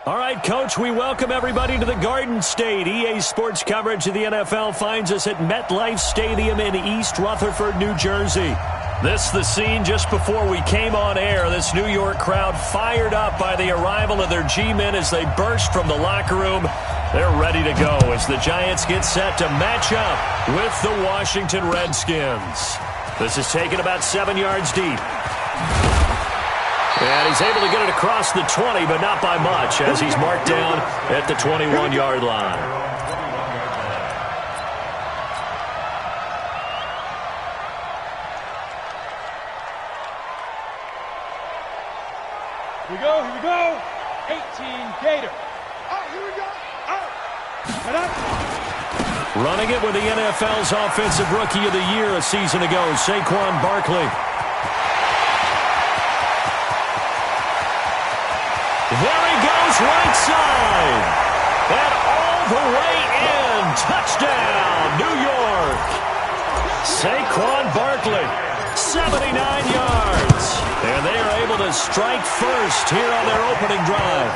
All right, Coach, we welcome everybody to the Garden State. EA Sports coverage of the NFL finds us at MetLife Stadium in East Rutherford, New Jersey. This is the scene just before we came on air. This New York crowd fired up by the arrival of their G-men as they burst from the locker room. They're ready to go as the Giants get set to match up with the Washington Redskins. This is taken about 7 yards deep. And he's able to get it across the 20, but not by much, as he's marked down at the 21-yard line. Here we go. 18 Gator. Oh, here we go. Oh. Running it with the NFL's Offensive Rookie of the Year a season ago, Saquon Barkley. There he goes, right side. And all the way in. Touchdown, New York. Saquon Barkley, 79 yards. And they are able to strike first here on their opening drive.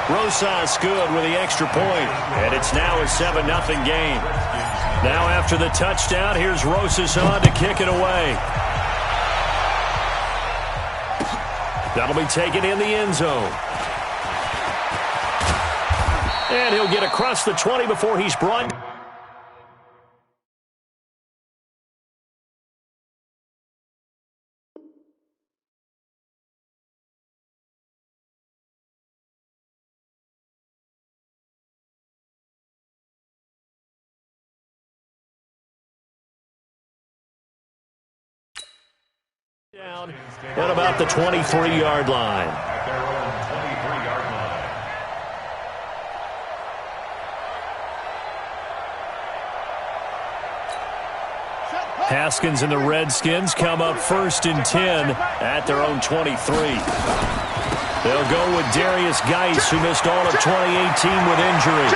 Rosas good with the extra point. And it's now a 7-0 game. Now after the touchdown, here's Rosas on to kick it away. That'll be taken in the end zone. And he'll get across the 20 before he's brought. Down at about the 23-yard line. Haskins and the Redskins come up 1st and 10 at their own 23. They'll go with Darius Geis, who missed all of 2018 with injury.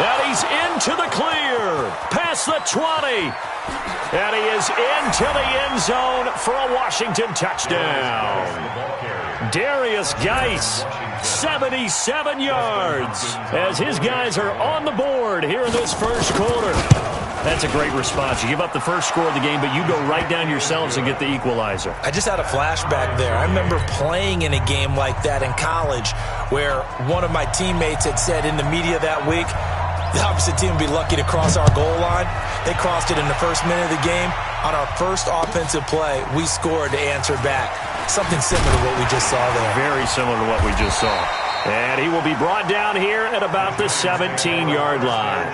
And he's into the clear, past the 20. And he is into the end zone for a Washington touchdown. Darius Geis, 77 yards, as his guys are on the board here in this first quarter. That's a great response. You give up the first score of the game, but you go right down yourselves and get the equalizer. I just had a flashback there. I remember playing in a game like that in college where one of my teammates had said in the media that week, the opposite team would be lucky to cross our goal line. They crossed it in the first minute of the game. On our first offensive play, we scored to answer back. Something similar to what we just saw there. Very similar to what we just saw. And he will be brought down here at about the 17-yard line.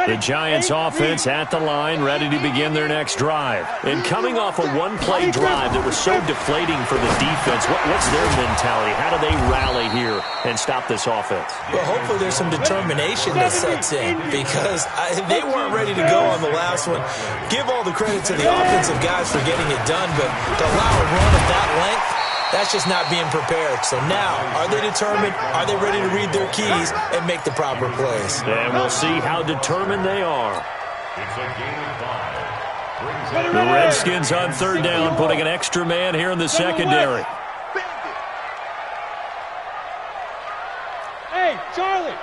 The Giants offense at the line, ready to begin their next drive. And coming off a one-play drive that was so deflating for the defense, what's their mentality? How do they rally here and stop this offense? Well, hopefully there's some determination that sets in because they weren't ready to go on the last one. Give all the credit to the offensive guys for getting it done, but to allow a run of that length, that's just not being prepared. So now, are they determined? Are they ready to read their keys and make the proper plays? And we'll see how determined they are. The Redskins on 3rd down, putting an extra man here in the secondary. Hey, Charlie.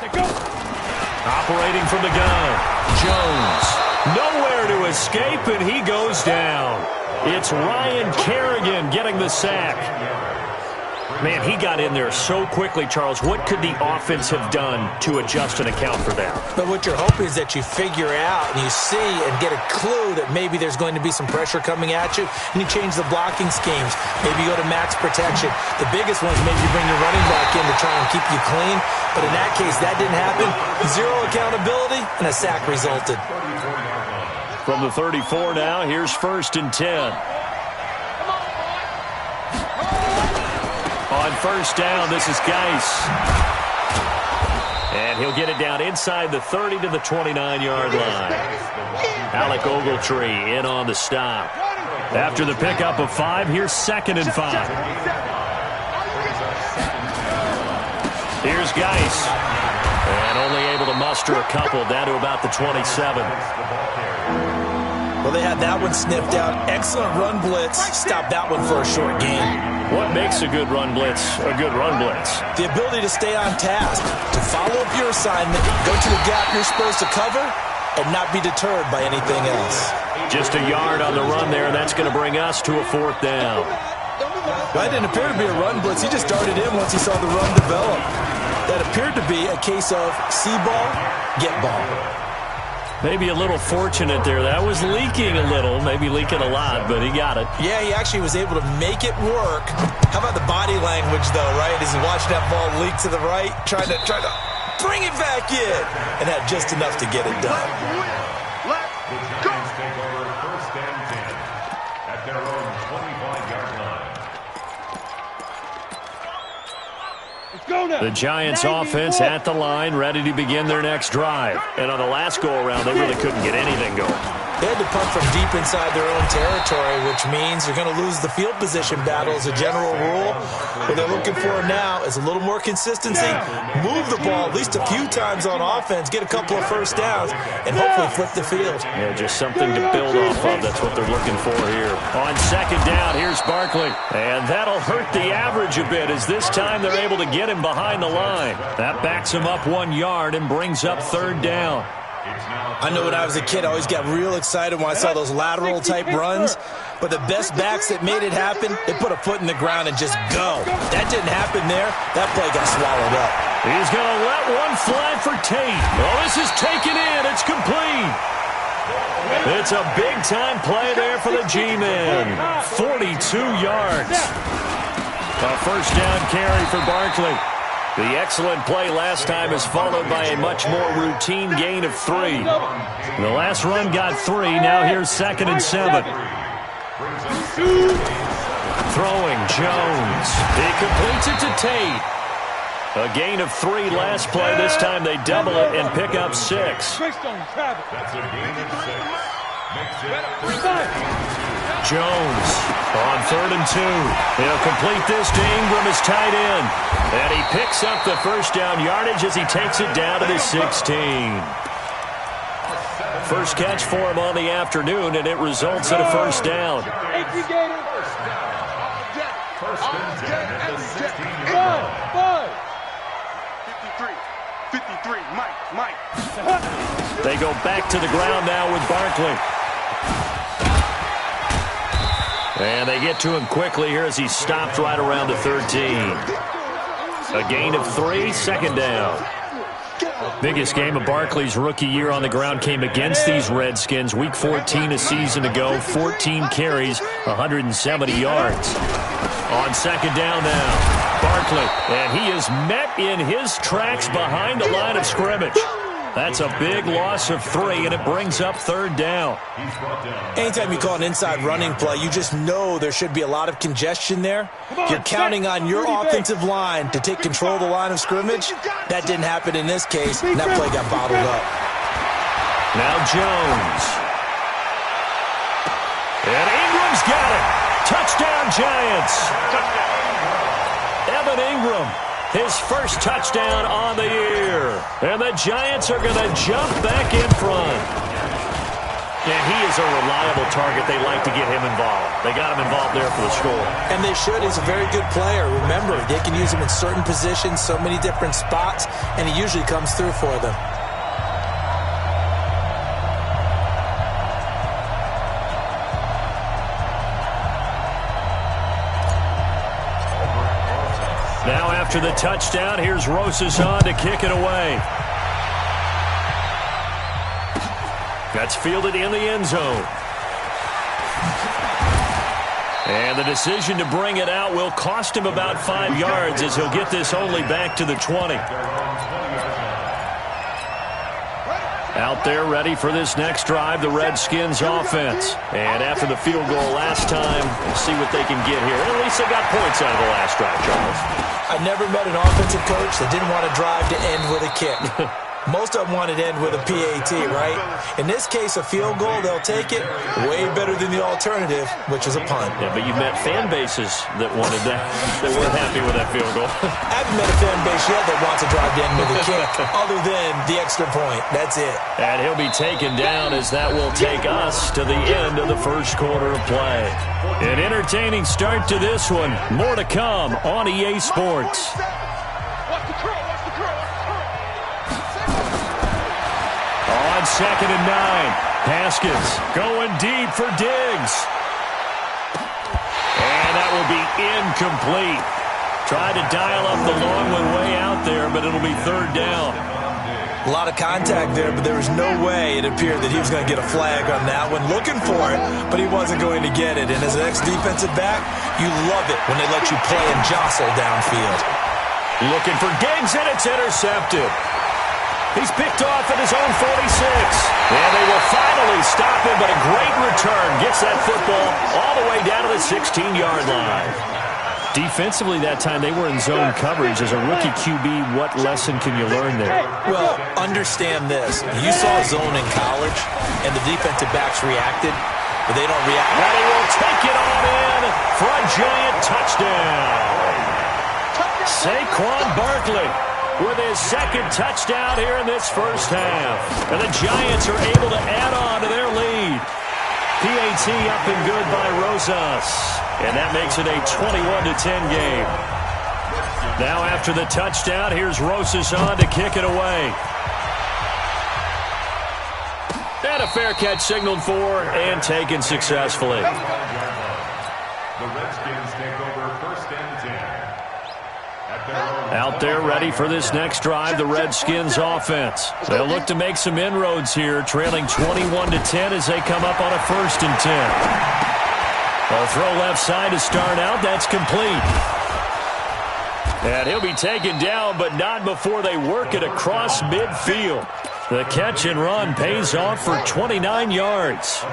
Go. Operating from the gun. Jones. Nowhere to escape, and he goes down. It's Ryan Kerrigan getting the sack. Man, he got in there so quickly, Charles. What could the offense have done to adjust and account for that? But what you're hoping is that you figure out and you see and get a clue that maybe there's going to be some pressure coming at you, and you change the blocking schemes. Maybe you go to max protection. The biggest one is maybe you bring your running back in to try and keep you clean. But in that case, that didn't happen. Zero accountability, and a sack resulted. From the 34 now, here's 1st and 10. On 1st down, this is Geis. And he'll get it down inside the 30 to the 29-yard line. Alec Ogletree in on the stop. After the pickup of 5, here's 2nd and 5. Geis. And only able to muster a couple, down to about the 27. Well, they had that one sniffed out. Excellent run blitz. Stopped that one for a short game. What makes a good run blitz a good run blitz? The ability to stay on task, to follow up your assignment, go to the gap you're supposed to cover, and not be deterred by anything else. Just a yard on the run there, and that's going to bring us to a 4th down. That didn't appear to be a run blitz. He just darted in once he saw the run develop. That appeared to be a case of see ball, get ball. Maybe a little fortunate there. That was leaking a little, maybe leaking a lot, but he got it. Yeah, he actually was able to make it work. How about the body language, though, right? As he watched that ball leak to the right, trying to bring it back in, and had just enough to get it done. The Giants take over 1st and 10 at their own 25-yard line. The Giants offense at the line, ready to begin their next drive. And on the last go-around, they really couldn't get anything going. They had to punt from deep inside their own territory, which means they're going to lose the field position battle as a general rule. What they're looking for now is a little more consistency, move the ball at least a few times on offense, get a couple of first downs, and hopefully flip the field. Yeah, just something to build off of. That's what they're looking for here. On 2nd down, here's Barkley. And that'll hurt the average a bit, as this time they're able to get him behind the line. That backs him up 1 yard and brings up 3rd down. I know when I was a kid, I always got real excited when I saw those lateral-type runs. But the best backs that made it happen, they put a foot in the ground and just go. That didn't happen there. That play got swallowed up. He's going to let one fly for Tate. Oh, this is taken in. It's complete. It's a big-time play there for the G-men. 42 yards. A 1st down carry for Barkley. The excellent play last time is followed by a much more routine gain of 3. The last run got 3. Now here's 2nd and 7. Throwing Jones. He completes it to Tate. A gain of 3 last play. This time they double it and pick up 6. That's a gain of 6. Jones on 3rd and 2. He'll complete this to Ingram as tight end. And he picks up the 1st down yardage as he takes it down to the 16. First catch for him on the afternoon, and it results in a 1st down. First and 10 at the 16-yard line. 53, Mike. They go back to the ground now with Barkley. And they get to him quickly here as he stopped right around the 13. A gain of 3, 2nd down. Biggest game of Barkley's rookie year on the ground came against these Redskins. Week 14 a season ago, 14 carries, 170 yards. On 2nd down now, Barkley, and he is met in his tracks behind the line of scrimmage. That's a big loss of 3, and it brings up 3rd down. Anytime you call an inside running play, you just know there should be a lot of congestion there. You're counting on your offensive line to take control of the line of scrimmage. That didn't happen in this case, and that play got bottled up. Now Jones. And Ingram's got it. Touchdown, Giants. Evan Ingram. His first touchdown on the year. And the Giants are going to jump back in front. And he is a reliable target. They like to get him involved. They got him involved there for the score. And they should. He's a very good player. Remember, they can use him in certain positions, so many different spots, and he usually comes through for them. Now after the touchdown, here's Rosas on to kick it away. That's fielded in the end zone. And the decision to bring it out will cost him about 5 yards as he'll get this only back to the 20. Out there ready for this next drive, the Redskins offense. And after the field goal last time, we'll see what they can get here. At least they got points out of the last drive, Charles. I never met an offensive coach that didn't want to drive to end with a kick. Most of them want it to end with a PAT, right? In this case, a field goal, they'll take it way better than the alternative, which is a punt. Yeah, but you've met fan bases that wanted that, that weren't happy with that field goal. I haven't met a fan base yet that wants to drive to end with a kick other than the extra point. That's it. And he'll be taken down as that will take us to the end of the first quarter of play. An entertaining start to this one. More to come on EA Sports. On 2nd and 9, Haskins going deep for Diggs. And that will be incomplete. Tried to dial up the long one way out there, but it'll be 3rd down. A lot of contact there, but there was no way it appeared that he was going to get a flag on that one. Looking for it, but he wasn't going to get it. And as an ex-defensive back, you love it when they let you play and jostle downfield. Looking for Diggs, and it's intercepted. He's picked off at his own 46. And they will finally stop him, but a great return. Gets that football all the way down to the 16-yard line. Defensively that time, they were in zone coverage. As a rookie QB, what lesson can you learn there? Well, understand this. You saw zone in college, and the defensive backs reacted, but they don't react. And he will take it on in for a giant touchdown. Saquon Barkley with his 2nd touchdown here in this first half. And the Giants are able to add on to their lead. PAT up and good by Rosas. And that makes it a 21-10 game. Now after the touchdown, here's Rosas on to kick it away. And a fair catch signaled for and taken successfully. The Redskins take over 1st and 10. Out there ready for this next drive, the Redskins offense. They'll look to make some inroads here, trailing 21-10 as they come up on a 1st and 10. A throw left side to start out. That's complete. And he'll be taken down, but not before they work it across midfield. The catch and run pays off for 29 yards.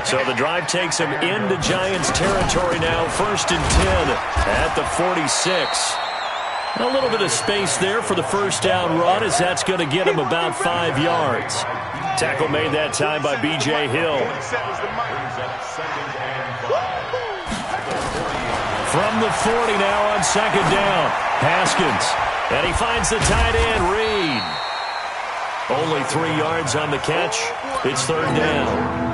So the drive takes him into Giants territory now. 1st and 10 at the 46. A little bit of space there for the first down run, as that's going to get him about 5 yards. Tackle made that time by B.J. Hill. From the 40 now on 2nd down. Haskins. And he finds the tight end, Reed. Only 3 yards on the catch. It's 3rd down.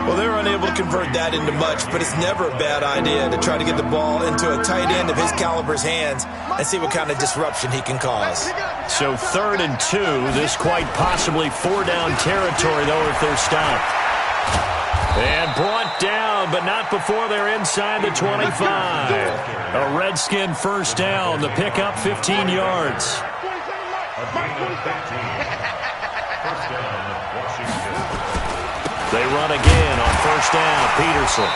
Well, they were unable to convert that into much, but it's never a bad idea to try to get the ball into a tight end of his caliber's hands and see what kind of disruption he can cause. So 3rd and 2. This quite possibly 4-down territory, though, if they're stopped. And brought down, but not before they're inside the 25. A Redskin 1st down. The pickup 15 yards. They run again on 1st down. Peterson.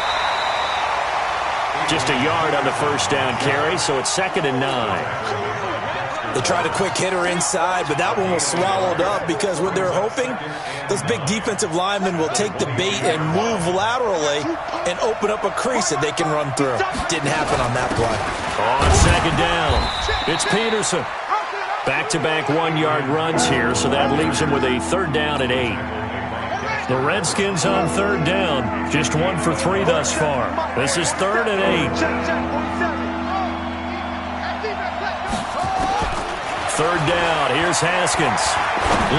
Just a yard on the 1st down carry, so it's 2nd and 9. They tried a quick hitter inside, but that one was swallowed up because what they're hoping, those big defensive linemen will take the bait and move laterally and open up a crease that they can run through. Didn't happen on that play. On 2nd down, it's Peterson. Back-to-back 1-yard runs here, so that leaves him with a 3rd down and 8. The Redskins on 3rd down, just 1 for 3 thus far. This is 3rd and 8. 3rd down, here's Haskins.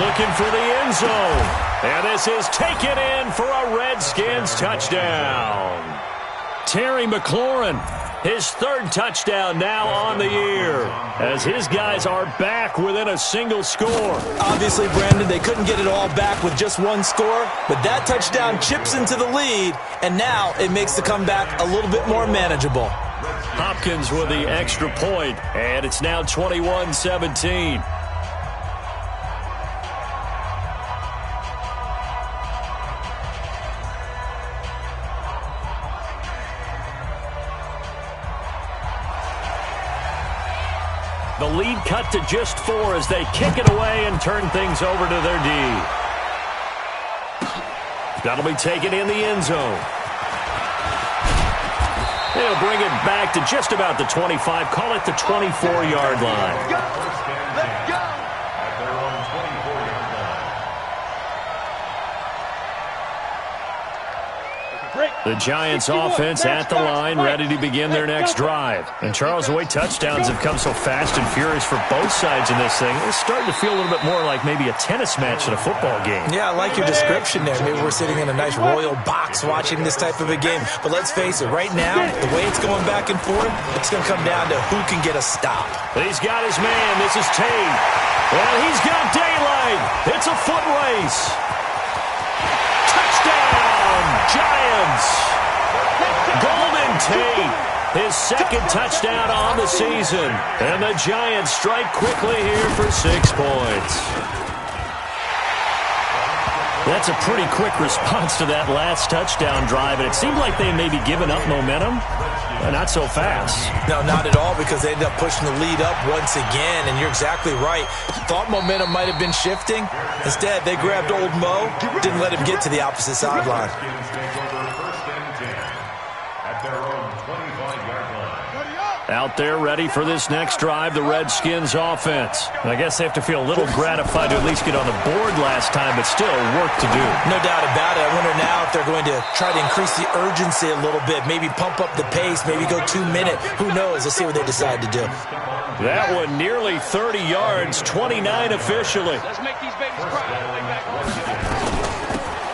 Looking for the end zone. And this is taken in for a Redskins touchdown. Terry McLaurin, his 3rd touchdown now on the year, as his guys are back within a single score. Obviously, Brandon, they couldn't get it all back with just 1 score, but that touchdown chips into the lead, and now it makes the comeback a little bit more manageable. Hopkins with the extra point, and it's now 21-17. The lead cut to just 4 as they kick it away and turn things over to their D. That'll be taken in the end zone. They'll bring it back to just about the 25, call it the 24-yard line. First and 10 at their own The Giants offense at the line, ready to begin their next drive. And Charles, the way touchdowns have come so fast and furious for both sides in this thing, it's starting to feel a little bit more like maybe a tennis match in a football game. Yeah, I like your description there. Maybe we're sitting in a nice royal box watching this type of a game. But let's face it, right now, the way it's going back and forth, it's going to come down to who can get a stop. He's got his man. This is Tate. And he's got daylight. It's a foot race. Touchdown, Giants. Golden Tate, his second touchdown on the season. And the Giants strike quickly here for 6 points. That's a pretty quick response to that last touchdown drive, and it seemed like they may be giving up momentum. Not so fast. No, not at all, because they ended up pushing the lead up once again, and you're exactly right. Thought momentum might have been shifting. Instead, they grabbed old Mo, didn't let him get to the opposite sideline. Out there ready for this next drive, the Redskins offense. And I guess they have to feel a little gratified to at least get on the board last time, but still work to do. No doubt about it. I wonder now if they're going to try to increase the urgency a little bit, maybe pump up the pace, maybe go 2 minute. Who knows? Let's see what they decide to do. That one nearly 30 yards, 29 officially. Let's make these babies cry.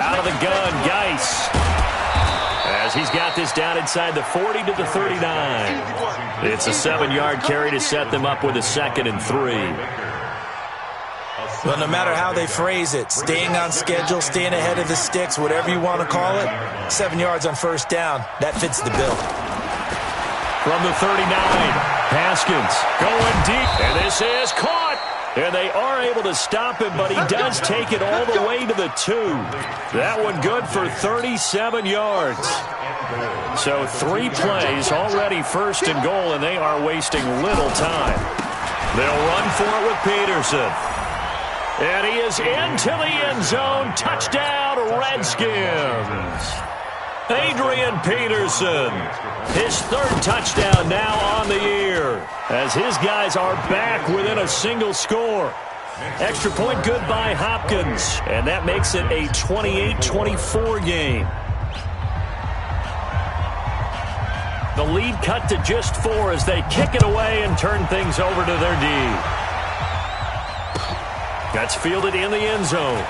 Out of the gun, Geis. As he's got this down inside the 40 to the 39. It's a 7-yard carry to set them up with a 2nd and 3. Well, no matter how they phrase it, staying on schedule, staying ahead of the sticks, whatever you want to call it, 7 yards on first down, that fits the bill. From the 39, Haskins going deep, and this is caught. And they are able to stop him, but he does take it all the way to the 2. That one good for 37 yards. So 3 plays, already 1st and goal, and they are wasting little time. They'll run for it with Peterson. And he is into the end zone. Touchdown, Redskins. Adrian Peterson, his 3rd touchdown now on the year, as his guys are back within a single score. Extra point good by Hopkins, and that makes it a 28-24 game. The lead cut to just 4 as they kick it away and turn things over to their D. That's fielded in the end zone.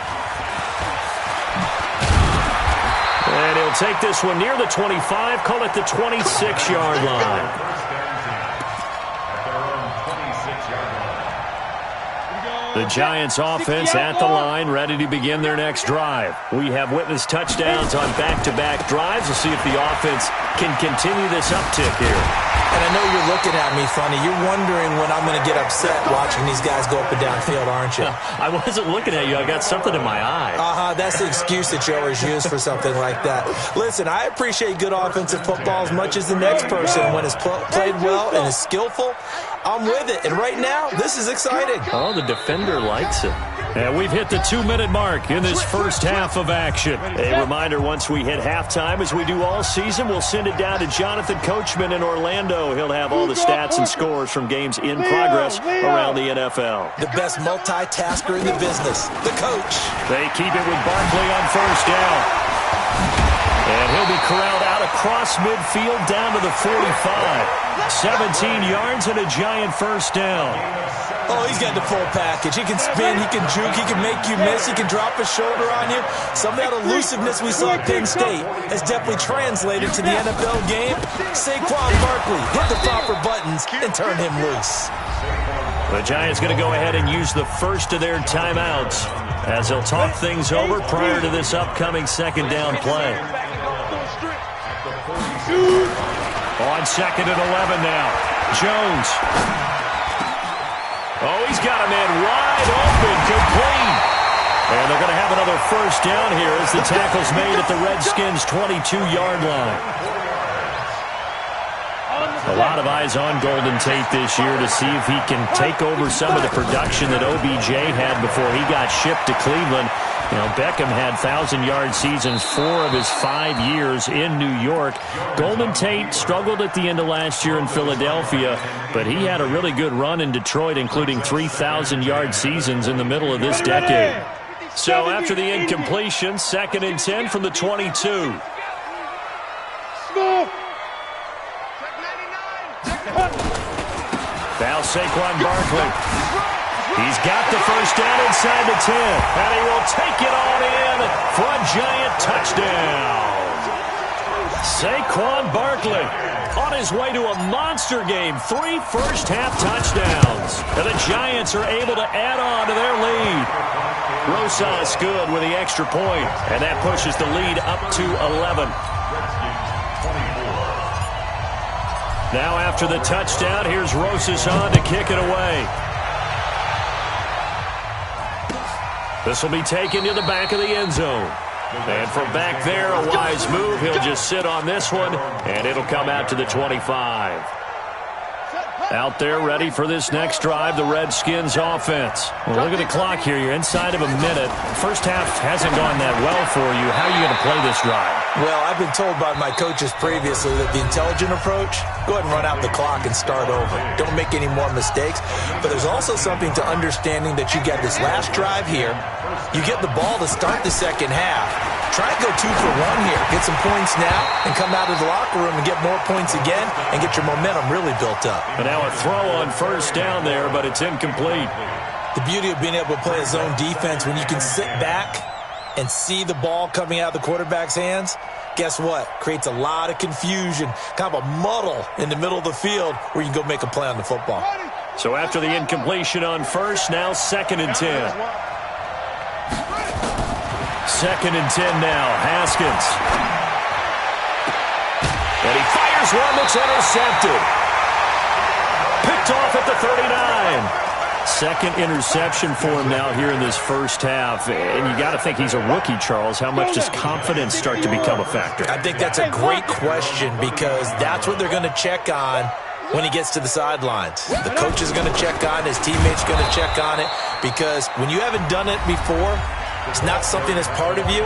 And he'll take this one near the 25, call it the 26-yard line. The Giants offense at the line, ready to begin their next drive. We have witnessed touchdowns on back-to-back drives. We'll see if the offense can continue this uptick here. And I know you're looking at me funny. You're wondering when I'm going to get upset watching these guys go up and down field, aren't you? I wasn't looking at you. I got something in my eye. That's the excuse that you always use for something like that. Listen, I appreciate good offensive football as much as the next person. When it's played well and is skillful, I'm with it. And right now, this is exciting. Oh, the defender likes it. And we've hit the 2-minute mark in this first half of action. A reminder, once we hit halftime, as we do all season, we'll send it down to Jonathan Coachman in Orlando. He'll have all the stats and scores from games in progress around the NFL. The best multitasker in the business, the coach. They keep it with Barkley on first down. And he'll be corralled out across midfield down to the 45. 17 yards and a Giant first down. Oh, he's got the full package. He can spin, he can juke, he can make you miss, he can drop a shoulder on you. Some of that elusiveness we saw at Penn State has definitely translated to the NFL game. Saquon Barkley hit the proper buttons and turn him loose. The Giants going to go ahead and use the first of their timeouts as they'll talk things over prior to this upcoming 2nd down play. On 2nd and 11 now. Jones. Oh, he's got a man wide open, complete. And they're going to have another first down here as the tackle's made at the Redskins' 22-yard line. A lot of eyes on Golden Tate this year to see if he can take over some of the production that OBJ had before he got shipped to Cleveland. You know, Beckham had 1,000-yard seasons 4 of his 5 years in New York. Golden Tate struggled at the end of last year in Philadelphia, but he had a really good run in Detroit, including 3,000-yard seasons in the middle of this decade. So after the incompletion, 2nd and 10 from the 22. Now Saquon Barkley. He's got the first down inside the 10. And he will take it on in for a giant touchdown. Saquon Barkley on his way to a monster game. 3 first-half touchdowns. And the Giants are able to add on to their lead. Rosas good with the extra point. And that pushes the lead up to 11. Now after the touchdown, here's Rosas on to kick it away. This will be taken to the back of the end zone. And from back there, a wise move. He'll just sit on this one, and it'll come out to the 25. Out there ready for this next drive, the Redskins offense. Well, look at the clock here. You're inside of a minute. First half hasn't gone that well for you. How are you going to play this drive? Well, I've been told by my coaches previously that the intelligent approach, go ahead and run out the clock and start over. Don't make any more mistakes. But there's also something to understanding that you get this last drive here. You get the ball to start the second half. Try and go 2 for 1 here. Get some points now and come out of the locker room and get more points again and get your momentum really built up. And now a throw on first down there, but it's incomplete. The beauty of being able to play a zone defense when you can sit back and see the ball coming out of the quarterback's hands, guess what? Creates a lot of confusion, kind of a muddle in the middle of the field where you can go make a play on the football. So after the incompletion on first, now 2nd and 10. 2nd and 10 now. Haskins. And he fires one that's intercepted. Picked off at the 39. Second interception for him now here in this first half. And you got to think he's a rookie, Charles. How much does confidence start to become a factor? I think that's a great question because that's what they're going to check on when he gets to the sidelines. The coach is going to check on it. His teammates are going to check on it because when you haven't done it before, it's not something that's part of you.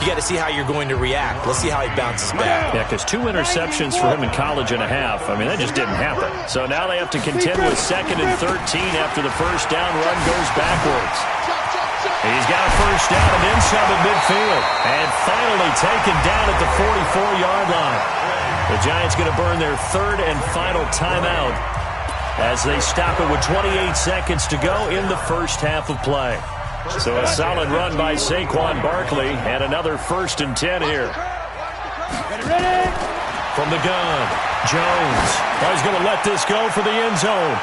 You got to see how you're going to react. Let's see how he bounces back. Yeah, because 2 interceptions for him in college and a half. I mean, that just didn't happen. So now they have to contend with 2nd and 13 after the first down run goes backwards. He's got a first down and then some at midfield. And finally taken down at the 44-yard line. The Giants going to burn their 3rd and final timeout as they stop it with 28 seconds to go in the first half of play. So a solid run by Saquon Barkley and another 1st and 10 here. From the gun, Jones. Oh, he's going to let this go for the end zone.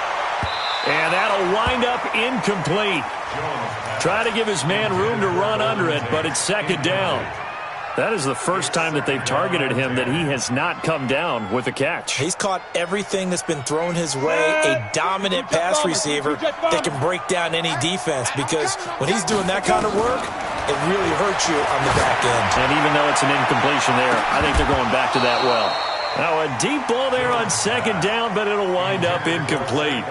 And that'll wind up incomplete. Try to give his man room to run under it, but it's 2nd down. That is the first time that they've targeted him that he has not come down with a catch. He's caught everything that's been thrown his way, a dominant pass receiver that can break down any defense because when he's doing that kind of work, it really hurts you on the back end. And even though it's an incompletion there, I think they're going back to that well. Now a deep ball there on 2nd down, but it'll wind up incomplete.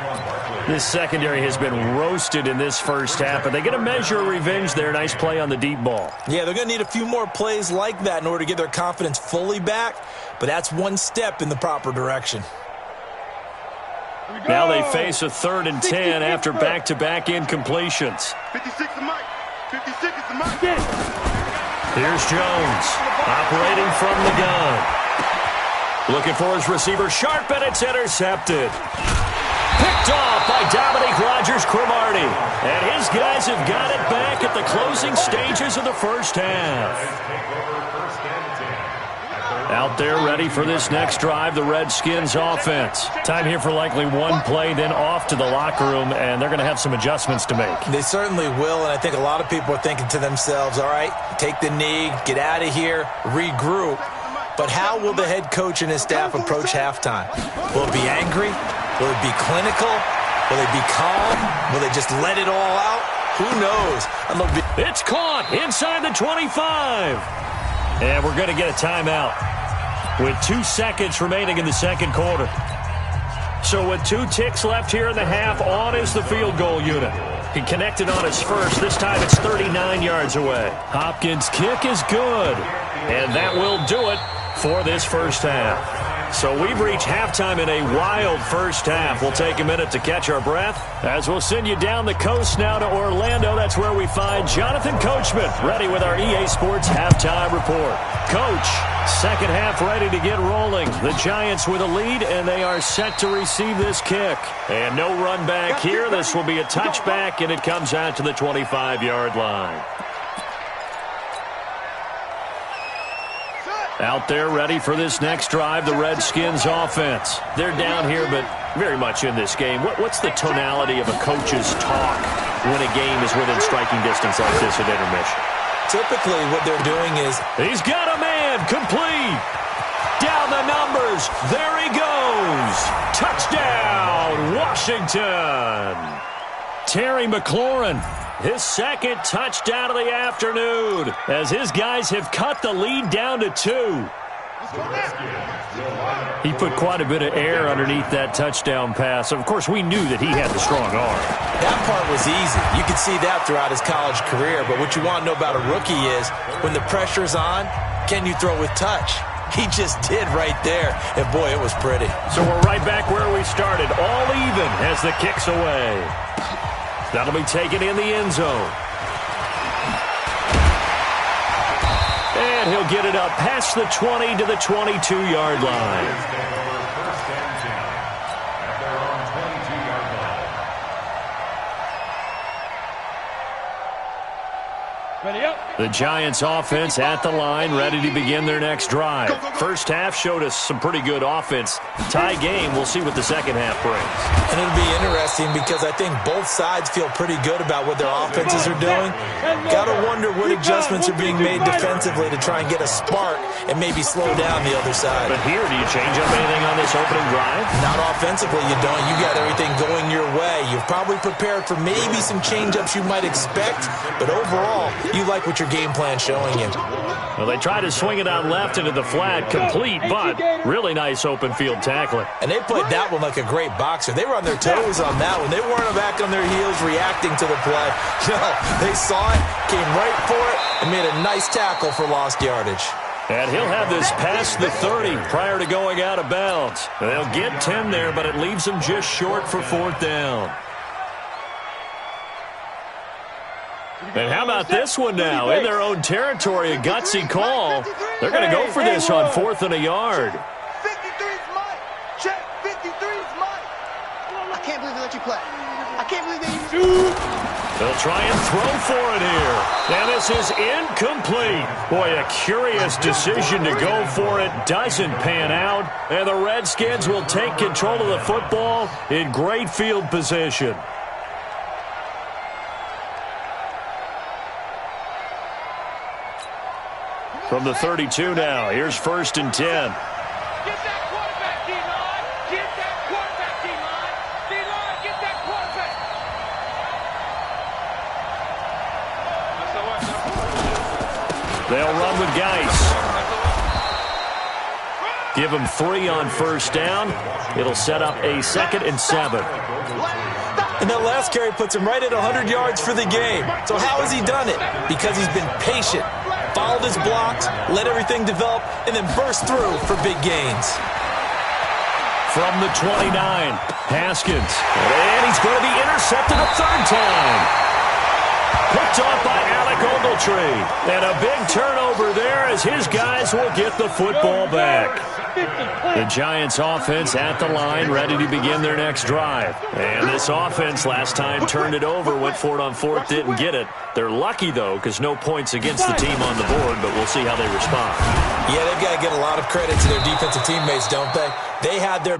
This secondary has been roasted in this first half, but they get a measure of revenge there. Nice play on the deep ball. Yeah, they're going to need a few more plays like that in order to get their confidence fully back, but that's one step in the proper direction. Now they face a 3rd and 10 after back-to-back incompletions. 56 to Mike. 56 is the Mike. Here's Jones operating from the gun. Looking for his receiver, sharp, and it's intercepted. Picked off by Dominique Rodgers-Cromartie. And his guys have got it back at the closing stages of the first half. Out there ready for this next drive, the Redskins offense. Time here for likely one play, then off to the locker room, and they're going to have some adjustments to make. They certainly will, and I think a lot of people are thinking to themselves, all right, take the knee, get out of here, regroup. But how will the head coach and his staff approach halftime? Will it be angry? Will it be clinical? Will they be calm? Will they just let it all out? Who knows? It's caught inside the 25. And we're going to get a timeout with 2 seconds remaining in the second quarter. So with 2 ticks left here in the half, on is the field goal unit. He connected on his first. This time it's 39 yards away. Hopkins' kick is good. And that will do it for this first half. So we've reached halftime in a wild first half. We'll take a minute to catch our breath as we'll send you down the coast now to Orlando. That's where we find Jonathan Coachman ready with our EA Sports halftime report. Coach, second half ready to get rolling. The Giants with a lead, and they are set to receive this kick. And no run back here. This will be a touchback, and it comes out to the 25-yard line. Out there ready for this next drive, the Redskins offense. They're down here, but very much in this game. What's the tonality of a coach's talk when a game is within striking distance like this at intermission? Typically what they're doing is... He's got a man, complete. Down the numbers. There he goes. Touchdown, Washington. Terry McLaurin. His second touchdown of the afternoon as his guys have cut the lead down to 2. He put quite a bit of air underneath that touchdown pass. Of course, we knew that he had the strong arm. That part was easy. You could see that throughout his college career. But what you want to know about a rookie is when the pressure's on, can you throw with touch? He just did right there. And, boy, it was pretty. So we're right back where we started, all even as the kick's away. That'll be taken in the end zone. And he'll get it up past the 20 to the 22-yard line. Ready up. The Giants offense at the line, ready to begin their next drive. First half showed us some pretty good offense. Tie game, we'll see what the second half brings. And it'll be interesting because I think both sides feel pretty good about what their offenses are doing. Got to wonder what adjustments are being made defensively to try and get a spark and maybe slow down the other side. But here, do you change up anything on this opening drive? Not offensively, you don't. You got everything going your way. You've probably prepared for maybe some change-ups you might expect, but overall, you like what your game plan's showing you. Well, they try to swing it out left into the flat, complete, but really nice open field tackling. And they played that one like a great boxer. They were on their toes on that one. They weren't back on their heels reacting to the play. No, they saw it, came right for it, and made a nice tackle for lost yardage. And he'll have this past the 30 prior to going out of bounds. They'll get 10 there, but it leaves them just short for fourth down. And how about this one now? In their own territory, a gutsy call. They're going to go for this on fourth and a yard. 53's mine. Check, 53's mine. I can't believe they let you play. I can't believe they... They'll try and throw for it here. And this is incomplete. Boy, a curious decision to go for it. Doesn't pan out. And the Redskins will take control of the football in great field position. From the 32 now, here's first and 10. Get that quarterback, D-line. Get that quarterback, D-line. D-line, get that quarterback. They'll run with Geis. Give him 3 on first down. It'll set up a 2nd and 7. And that last carry puts him right at 100 yards for the game. So how has he done it? Because he's been patient, followed his blocks, let everything develop, and then burst through for big gains. From the 29, Haskins. And he's going to be intercepted a third time. Picked off by Alec Ogletree. And a big turnover there as his guys will get the football back. The Giants offense at the line, ready to begin their next drive. And this offense last time turned it over, went for it on fourth, didn't get it. They're lucky, though, because no points against the team on the board, but we'll see how they respond. Yeah, they've got to get a lot of credit to their defensive teammates, don't they? They had their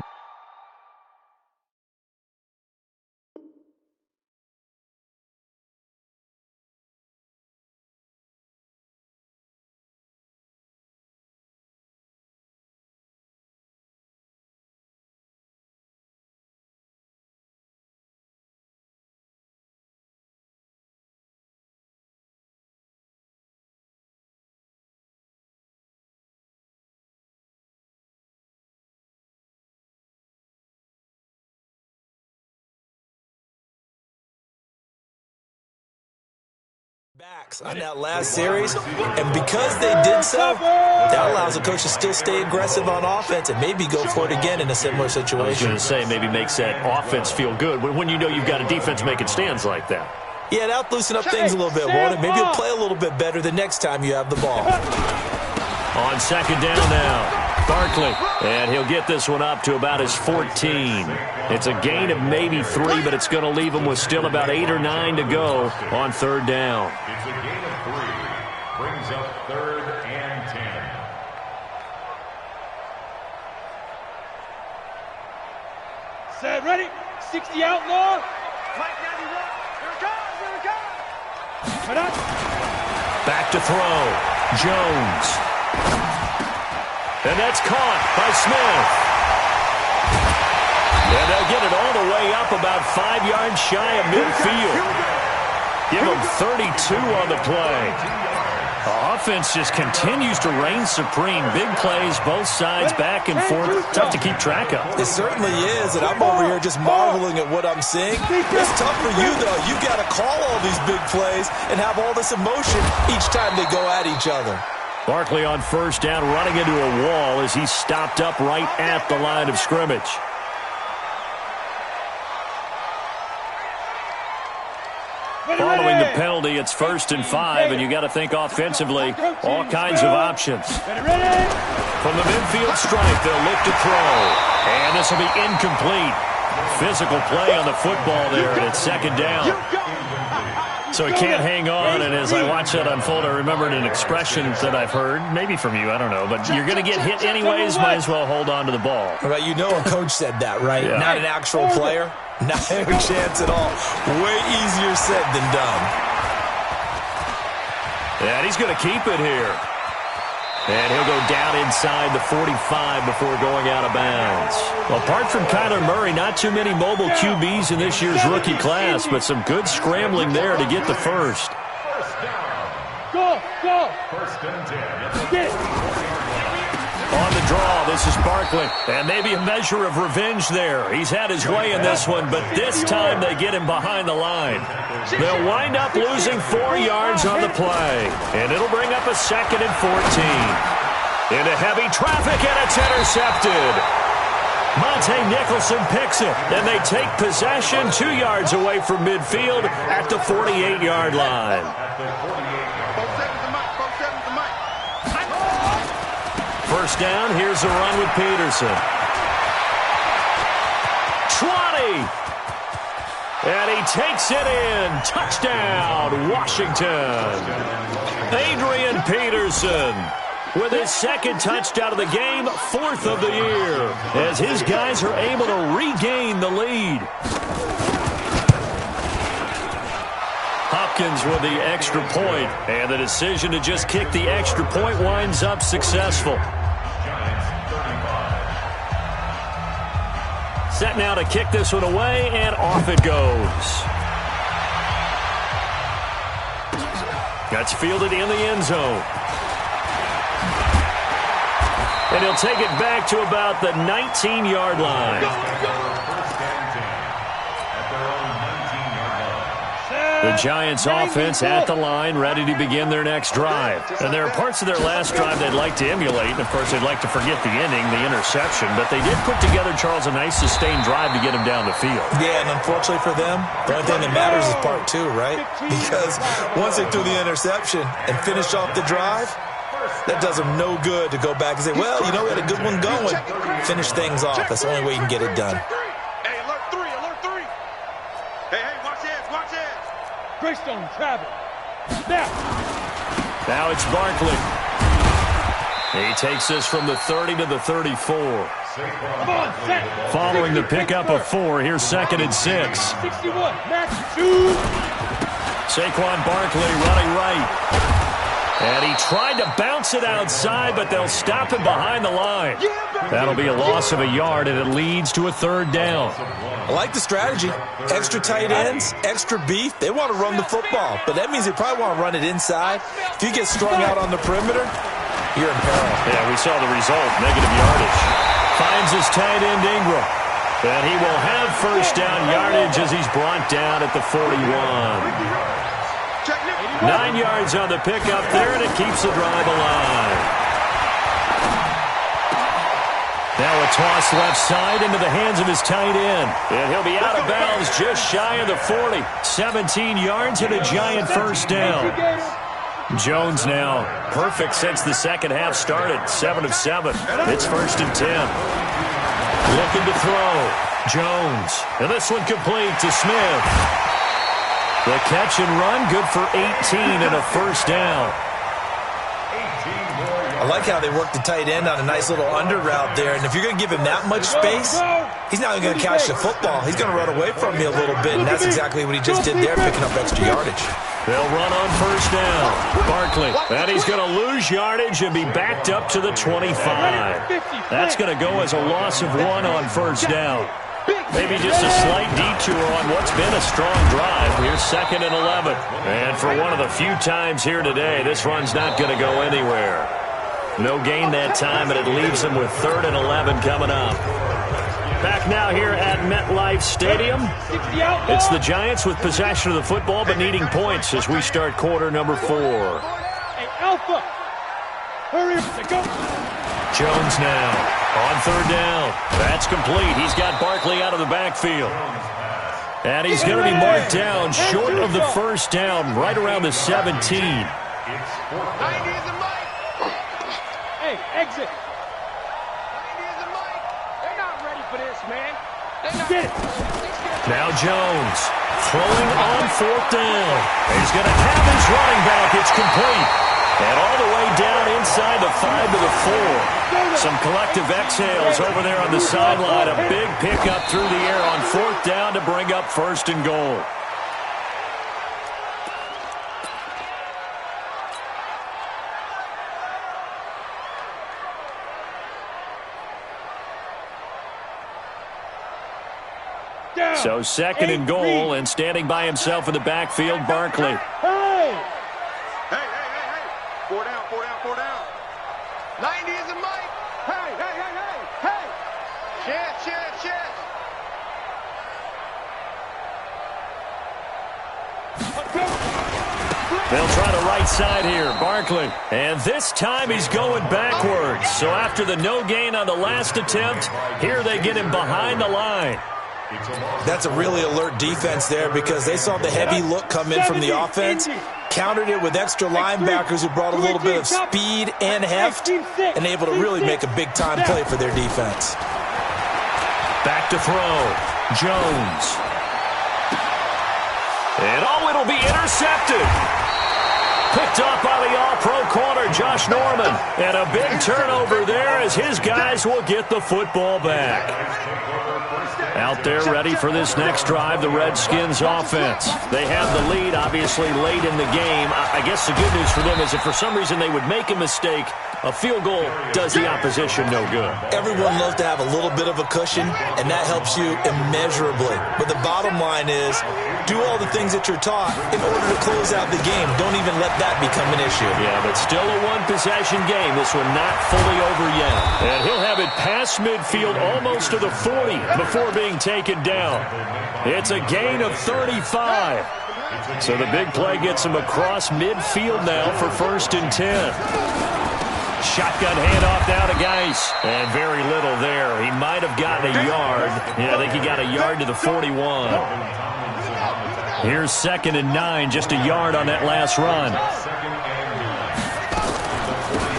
backs on that last series, and because they did so, that allows the coach to still stay aggressive on offense and maybe go for it again in a similar situation. I was going to say, maybe makes that offense feel good when you know you've got a defense making stands like that. Yeah, that'll loosen up things a little bit, won't it? Maybe you'll play a little bit better the next time you have the ball. On second down now, Barkley, and he'll get this one up to about his 14. It's a gain of maybe 3, but it's going to leave him with still about 8 or 9 to go on third down. It's a gain of 3. Brings up 3rd and 10. Set, ready? 60 outlaw. Mike 91. Here it comes. Here it comes. Cut up. Back to throw. Jones. And that's caught by Smith. And they'll get it all the way up about 5 yards shy of midfield. Give them 32 on the play. The offense just continues to reign supreme. Big plays, both sides, back and forth. Tough to keep track of. It certainly is, and I'm over here just marveling at what I'm seeing. It's tough for you, though. You've got to call all these big plays and have all this emotion each time they go at each other. Barkley on first down, running into a wall as he's stopped up right at the line of scrimmage. Following the penalty, it's 1st and 5, and you got to think offensively, all kinds of options. From the midfield stripe, they'll look to throw, and this will be incomplete. Physical play on the football there, and it's second down. So he can't hang on, and as I watch that unfold, I remembered an expression that I've heard, maybe from you, I don't know, but you're going to get hit anyways, might as well hold on to the ball. Well, you know a coach said that, right? Yeah. Not an actual player. Not a chance at all. Way easier said than done. And he's going to keep it here. And he'll go down inside the 45 before going out of bounds. Well, apart from Kyler Murray, not too many mobile QBs in this year's rookie class, but some good scrambling there to get the first. Go, go. 1st and 10. Get it. On the draw, this is Barkley, and maybe a measure of revenge there. He's had his way in this one, but this time they get him behind the line. They'll wind up losing 4 yards on the play, and it'll bring up a 2nd and 14. Into heavy traffic, and it's intercepted. Monte Nicholson picks it, and they take possession 2 yards away from midfield at the 48-yard line. 4 seconds to Mike. 4 seconds to Mike. First down, here's a run with Peterson. 20! And he takes it in. Touchdown, Washington. Adrian Peterson with his 2nd touchdown of the game, 4th of the year, as his guys are able to regain the lead. Hopkins with the extra point, and the decision to just kick the extra point winds up successful. Set now to kick this one away, and off it goes. That's fielded in the end zone. And he'll take it back to about the 19-yard line. The Giants offense at the line, ready to begin their next drive. And there are parts of their last drive they'd like to emulate. And, of course, they'd like to forget the ending, the interception. But they did put together, Charles, a nice sustained drive to get him down the field. Yeah, and unfortunately for them, the only thing that matters is part 2, right? Because once they threw the interception and finished off the drive, that does them no good to go back and say, well, you know, we had a good one going. Finish things off. That's the only way you can get it done. Hey, alert 3, alert 3. Hey, watch heads, watch heads. Greystone, travel. Now it's Barkley. He takes this from the 30 to the 34. Come on, set. Following the pickup of 4, here's 2nd and 6. 61, match 2. Saquon Barkley running right. And he tried to bounce it outside, but they'll stop him behind the line. That'll be a loss of a yard, and it leads to a 3rd down. I like the strategy. Extra tight ends, extra beef. They want to run the football, but that means they probably want to run it inside. If you get strung out on the perimeter, you're in peril. Yeah, we saw the result, negative yardage. Finds his tight end Ingram. And he will have first down yardage as he's brought down at the 41. Check Nick. 9 yards on the pickup there, and it keeps the drive alive. Now a toss left side into the hands of his tight end. And he'll be out of bounds just shy of the 40. 17 yards and a giant first down. Jones now perfect since the second half started. 7 of 7. It's 1st and 10. Looking to throw. Jones. And this one complete to Smith. The catch and run good for 18 and a first down. I like how they work the tight end on a nice little under route there. And if you're going to give him that much space, he's not going to catch the football. He's going to run away from you a little bit, and that's exactly what he just did there, picking up extra yardage. They'll run on first down. Barkley, and he's going to lose yardage and be backed up to the 25. That's going to go as a loss of 1 on first down. Maybe just a slight detour on what's been a strong drive. Here's 2nd and 11. And for one of the few times here today, this run's not going to go anywhere. No gain that time, and it leaves them with 3rd and 11 coming up. Back now here at MetLife Stadium. It's the Giants with possession of the football, but needing points as we start quarter number 4. Hey, Alpha! Hurry up, go! Jones now on 3rd down. That's complete. He's got Barkley out of the backfield. And he's going to be marked down short of the first down, right around the 17. Hey, exit! They're not ready for this, man. Get it! Now Jones throwing on 4th down. He's going to have his running back. It's complete. And all the way down inside the 5 to the 4. Some collective exhales over there on the sideline. A big pickup through the air on 4th down to bring up 1st and goal. So 2nd and goal, and standing by himself in the backfield, Barkley. Hey! Hey! 4 down. 90 is a mic. Hey! Chance. They'll try the right side here, Barkley. And this time he's going backwards. So after the no gain on the last attempt, here they get him behind the line. That's a really alert defense there because they saw the heavy look come in from the offense, countered it with extra linebackers who brought a little bit of speed and heft, and able to really make a big-time play for their defense. Back to throw. Jones. And it'll be intercepted. Picked up by the all-pro corner, Josh Norman. And a big turnover there as his guys will get the football back. Out there ready for this next drive, the Redskins offense. They have the lead, obviously, late in the game. I guess the good news for them is if for some reason they would make a mistake, a field goal does the opposition no good. Everyone loves to have a little bit of a cushion, and that helps you immeasurably. But the bottom line is, do all the things that you're taught in order to close out the game. Don't even let that become an issue. Yeah, but still a one-possession game. This one not fully over yet. And he'll have it past midfield almost to the 40 before being taken down. It's a gain of 35. So the big play gets him across midfield now for 1st and 10. Shotgun handoff now to Geis. And very little there. He might have gotten a yard. Yeah, I think he got a yard to the 41. Here's 2nd and 9, just a yard on that last run.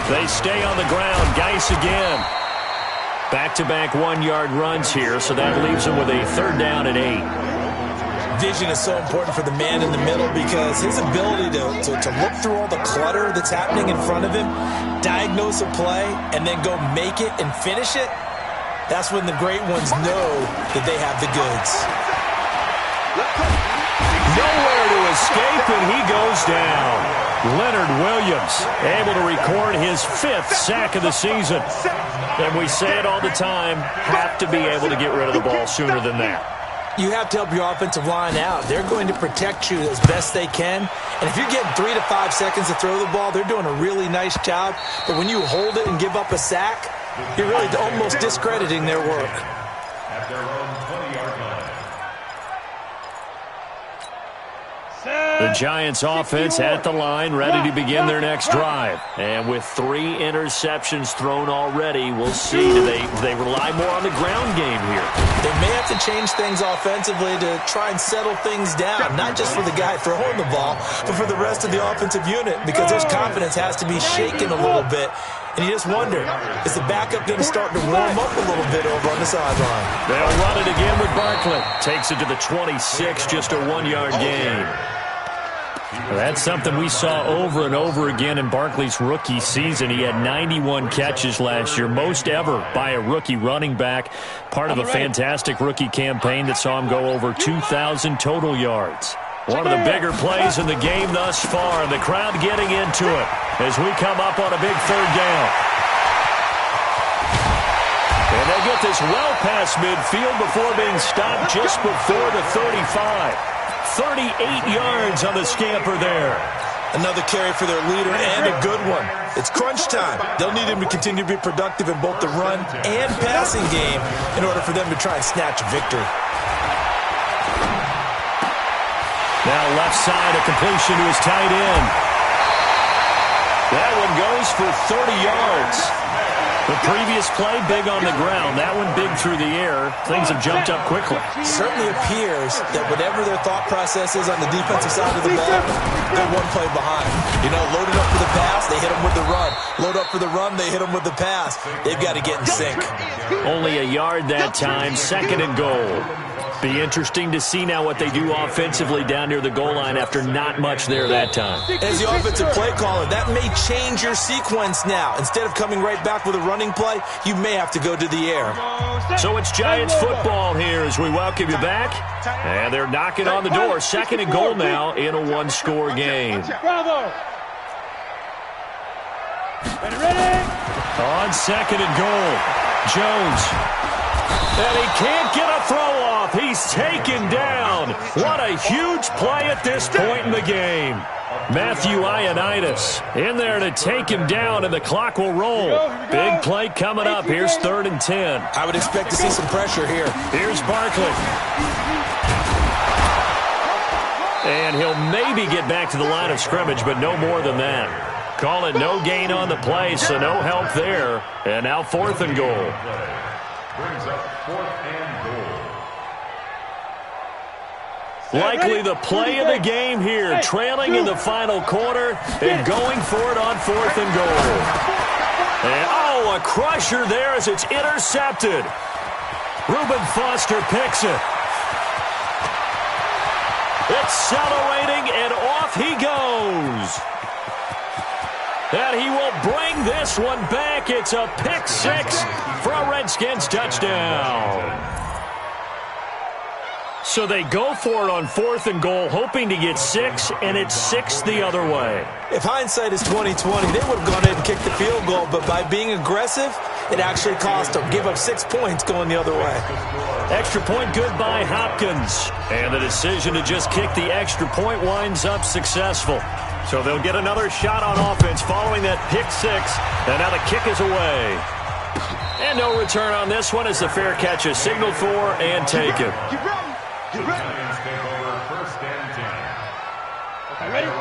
They stay on the ground. Geis again. Back-to-back 1-yard runs here, so that leaves him with a 3rd down and 8. Vision is so important for the man in the middle because his ability to look through all the clutter that's happening in front of him, diagnose a play, and then go make it and finish it, that's when the great ones know that they have the goods. Nowhere to escape, and he goes down. Leonard Williams able to record his 5th sack of the season. And we say it all the time, have to be able to get rid of the ball sooner than that. You have to help your offensive line out. They're going to protect you as best they can. And if you're getting 3 to 5 seconds to throw the ball, they're doing a really nice job. But when you hold it and give up a sack, you're really almost discrediting their work. At their own 20-yard line. The Giants offense at the line, ready to begin their next drive. And with 3 interceptions thrown already, we'll see. Do they rely more on the ground game here? They may have to change things offensively to try and settle things down, not just for the guy throwing the ball, but for the rest of the offensive unit, because their confidence has to be shaken a little bit. And you just wonder, is the backup going to start to warm up a little bit over on the sideline? They'll run it again with Barkley. Takes it to the 26, just a 1-yard gain. That's something we saw over and over again in Barkley's rookie season. He had 91 catches last year, most ever by a rookie running back. Part of a fantastic rookie campaign that saw him go over 2,000 total yards. One of the bigger plays in the game thus far, and the crowd getting into it as we come up on a big 3rd down. And they get this well past midfield before being stopped just before the 35. 38 yards on the scamper there. Another carry for their leader, and a good one. It's crunch time. They'll need him to continue to be productive in both the run and passing game in order for them to try and snatch a victory. Now left side, a completion to his tight end. That one goes for 30 yards. The previous play, big on the ground. That one big through the air. Things have jumped up quickly. Certainly appears that whatever their thought process is on the defensive side of the ball, they're one play behind. You know, loaded up for the pass, they hit them with the run. Load up for the run, they hit them with the pass. They've got to get in sync. Only a yard that time, 2nd and goal. Be interesting to see now what they do offensively down near the goal line after not much there that time. As the offensive play caller, that may change your sequence now. Instead of coming right back with a running play, you may have to go to the air. So it's Giants football here as we welcome you back. And they're knocking on the door. 2nd and goal now in a 1-score game. Bravo. Ready? On 2nd and goal, Jones. And he can't get a throw off. He's taken down. What a huge play at this point in the game. Matthew Ioannidis in there to take him down, and the clock will roll. Big play coming up. Here's 3rd and 10. I would expect to see some pressure here. Here's Barkley. And he'll maybe get back to the line of scrimmage, but no more than that. Call it no gain on the play, so no help there. And now 4th and goal. Brings up 4th and goal. Likely the play of the game here, trailing in the final quarter and going for it on 4th and goal. And, oh, a crusher there as it's intercepted. Reuben Foster picks it. Accelerating, and off he goes. And he will bring this one back. It's a pick 6 for a Redskins touchdown. So they go for it on 4th and goal, hoping to get 6, and it's 6 the other way. If hindsight is 20/20, they would have gone ahead and kicked the field goal, but by being aggressive, it actually cost them. Give up 6 points going the other way. Extra point good by Hopkins. And the decision to just kick the extra point winds up successful. So they'll get another shot on offense following that pick 6. And now the kick is away. And no return on this one as the fair catch is signaled for and taken. Giants take over 1st and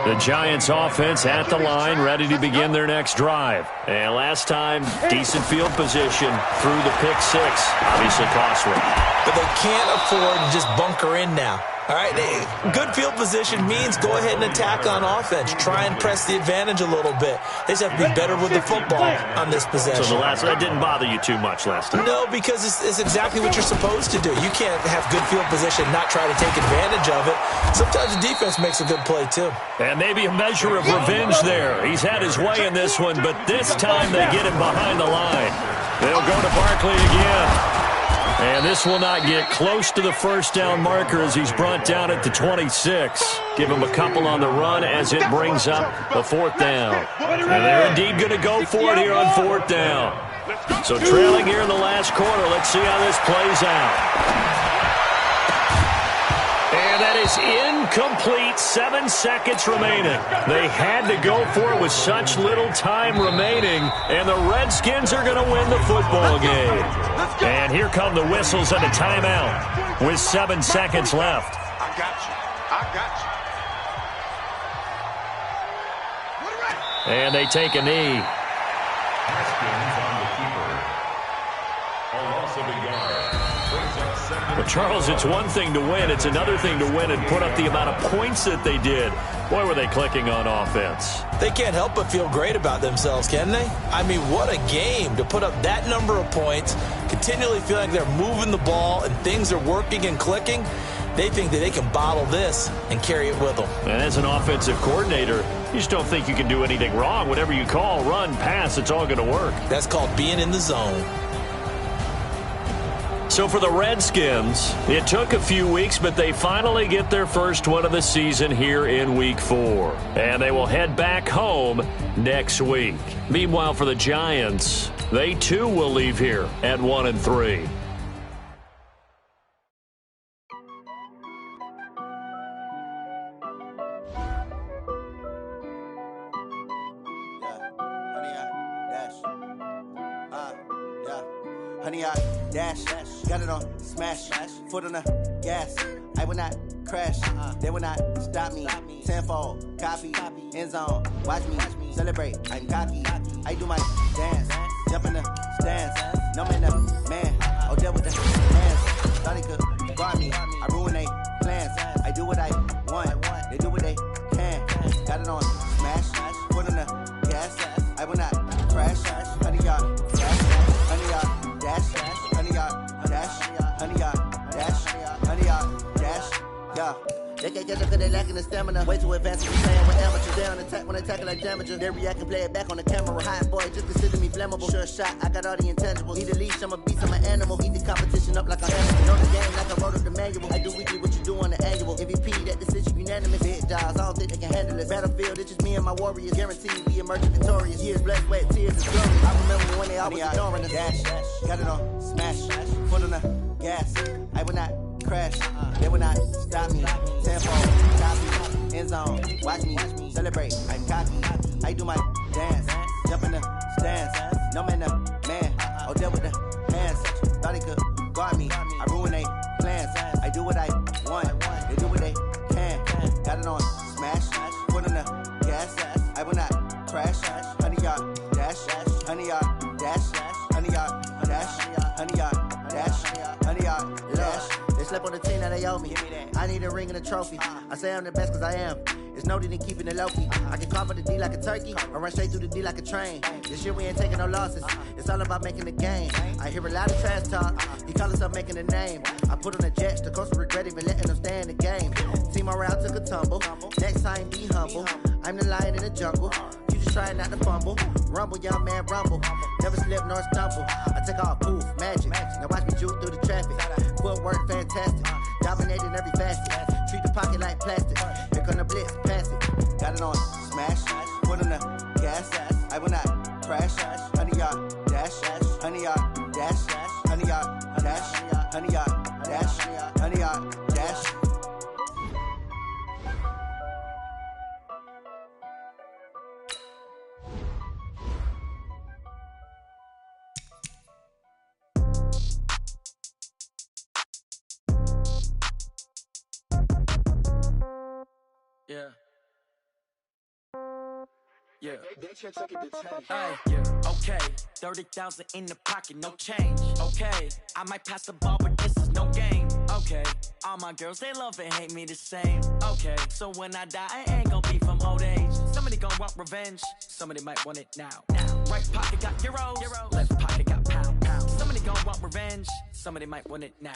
10. The Giants offense at the line, ready to begin their next drive. And last time, decent field position through the pick 6. Obviously costly. But they can't afford to just bunker in now. All right, good field position means go ahead and attack on offense. Try and press the advantage a little bit. They just have to be better with the football on this possession. So that didn't bother you too much last time? No, because it's exactly what you're supposed to do. You can't have good field position, not try to take advantage of it. Sometimes the defense makes a good play, too. And maybe a measure of revenge there. He's had his way in this one, but this time they get him behind the line. They'll go to Barkley again. And this will not get close to the 1st down marker as he's brought down at the 26. Give him a couple on the run as it brings up the 4th down. And they're indeed going to go for it here on 4th down. So trailing here in the last quarter. Let's see how this plays out. And that is incomplete. 7 seconds remaining. They had to go for it with such little time remaining, and the Redskins are going to win the football game. And here come the whistles and a timeout with 7 seconds left. I got you. And they take a knee. Haskins on the keeper. A loss of a yard. Brings up second. Well, Charles, it's one thing to win. It's another thing to win and put up the amount of points that they did. Boy, were they clicking on offense. They can't help but feel great about themselves, can they? I mean, what a game to put up that number of points, continually feeling like they're moving the ball and things are working and clicking. They think that they can bottle this and carry it with them. And as an offensive coordinator, you just don't think you can do anything wrong. Whatever you call, run, pass, it's all going to work. That's called being in the zone. So for the Redskins, it took a few weeks, but they finally get their first win of the season here in Week 4. And they will head back home next week. Meanwhile, for the Giants, they too will leave here at 1-3. Honey, I dash, got it on smash, foot on the gas. I will not crash, they will not stop me. Tenfold, copy, end zone, watch me celebrate. I'm cocky, I do my dance, jump in the stands. No man, the man, oh, there with the hands. Thought he could guard me, I ruin they plans. I do what I want, they do what they can. Got it on smash, foot on the gas. I will not crash, honey, y'all dash, honey, y'all dash, honey, y'all dash, honey, y'all dash, honey, y'all dash, yeah. They can't catch up cause they lacking the stamina. Way too advanced to be playing with amateurs. They on attack when they tackle like damages. They react and play it back on the camera. Hot boy, just consider me flammable. Sure shot, I got all the intangibles. Need a leash, I'm a beast, I'm an animal. Eat the competition up like I'm animal. Know the game like I wrote up the manual. I do weekly what you do on the annual. MVP, that decision unanimous. Big jobs, I don't think they can handle it. Battlefield, it's just me and my warriors. Guaranteed we emerge victorious. Years, blood, sweat, tears, and glory. I remember when they always ignoring us. Dash, got it on smash, foot on the gas. I will not crash, they will not stop me. Tenfold, copy, end zone, watch me celebrate. I'm cocky, I do my dance, jump in the stands. No man, the man, oh, there with the hands. Thought he could guard me, I ruin they plans. I do what I want, they do what they can. Got it on smash, foot on the gas. I will not crash, honey, y'all dash, honey, y'all dash, honey, y'all dash, honey, y'all dash, honey, y'all dash. They slept on the team that they owe me. I need a ring and a trophy. I say I'm the best cause I am. It's no need in keeping it low-key. I can carve up the D like a turkey or run straight through the D like a train. This year we ain't taking no losses. It's all about making the game. I hear a lot of trash talk. He call himself making a name. I put on the Jets. The coach will regret even letting them stay in the game. Team morale took a tumble. Next time be humble. I'm the lion in the jungle. You just trying not to fumble. Rumble, young man, rumble. Never slip nor stumble. I take off, poof, magic. Now watch me juke through the traffic. Footwork fantastic. Dominating every facet. Treat the pocket like plastic. Here come the blitz, pass it. Got it on smash. Foot on the gas. I will not crash. Honey, y'all dash. Honey, y'all dash. Honey, y'all dash. Honey, y'all dash. Honey, y'all dash. Yeah. Yeah. Yeah. Okay. 30,000 in the pocket, no change. Okay. I might pass the ball, but this is no game. Okay. All my girls, they love and hate me the same. Okay. So when I die, I ain't gonna be from old age. Somebody gonna want revenge. Somebody might want it now. Right pocket got euros. Left pocket got pounds. Somebody gonna want revenge. Somebody might want it now.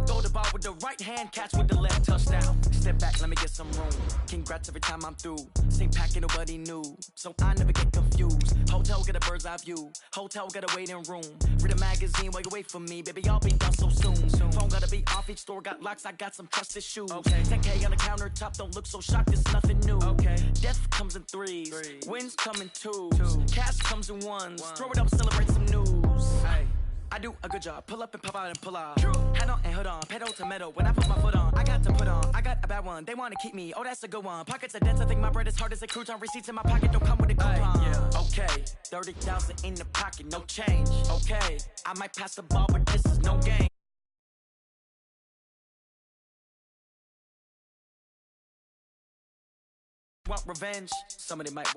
Throw the ball with the right hand, catch with the left, touchdown. Step back, let me get some room. Congrats every time I'm through. Same packet, nobody knew. So I never get confused. Hotel get a bird's eye view. Hotel got a waiting room. Read a magazine while you wait for me. Baby, I'll be done so soon. Phone gotta be off, each store got locks. I got some trusted shoes. Okay. 10K on the countertop, don't look so shocked, it's nothing new. Okay. Death comes in threes. Wins come in twos. Cash comes in ones. Throw it up, celebrate some news. Hey. I do a good job, pull up and pop out and pull off. Head on and hood on, pedal to metal. When I put my foot on, I got to put on. I got a bad one, they wanna keep me, oh that's a good one. Pockets are dense, I think my bread is hard as a crouton. Receipts in my pocket don't come with a coupon. Yeah. Okay, 30,000 in the pocket, no change. Okay, I might pass the ball, but this is no game. Want revenge? Somebody might